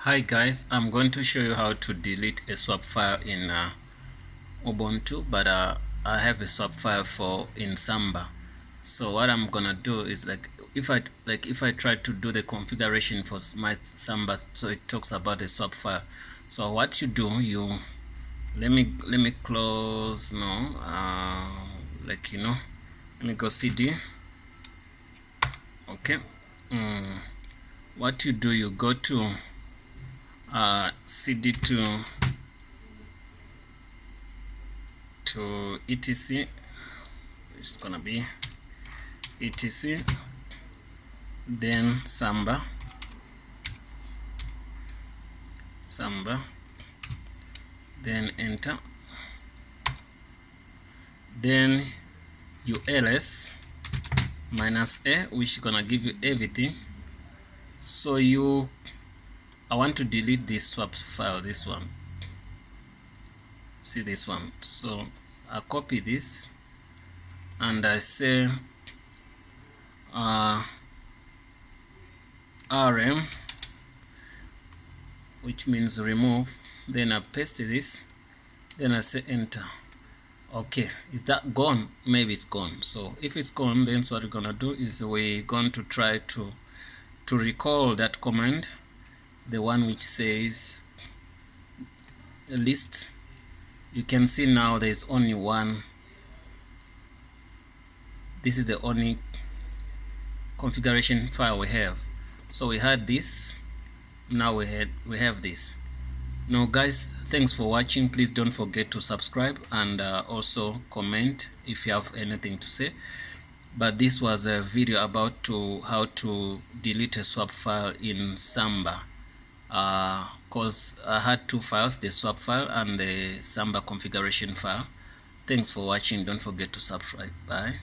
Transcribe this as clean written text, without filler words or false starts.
Hi guys, I'm going to show you how to delete a swap file in Ubuntu, but I have a swap file in Samba. So what I'm gonna do is if I try to do the configuration for my Samba, so it talks about a swap file. So what you do, let me close let me go cd. Okay. What you do, you go to cd to etc. It's gonna be etc, then Samba, then enter, then you ls -a, which is gonna give you everything. So I want to delete this swap file, this one. See this one. So I copy this and I say rm, which means remove, then I paste this, then I say enter. Okay, is that gone? Maybe it's gone. So if it's gone, then what we're gonna do is we're going to try to recall that command, the one which says list. You can see now there's only one. This is the only configuration file we have. So we had this, now we have this. Now guys, thanks for watching. Please don't forget to subscribe and also comment if you have anything to say. But this was a video about how to delete a swap file in Samba, because I had two files, the swap file and the Samba configuration file. Thanks for watching. Don't forget to subscribe. Bye.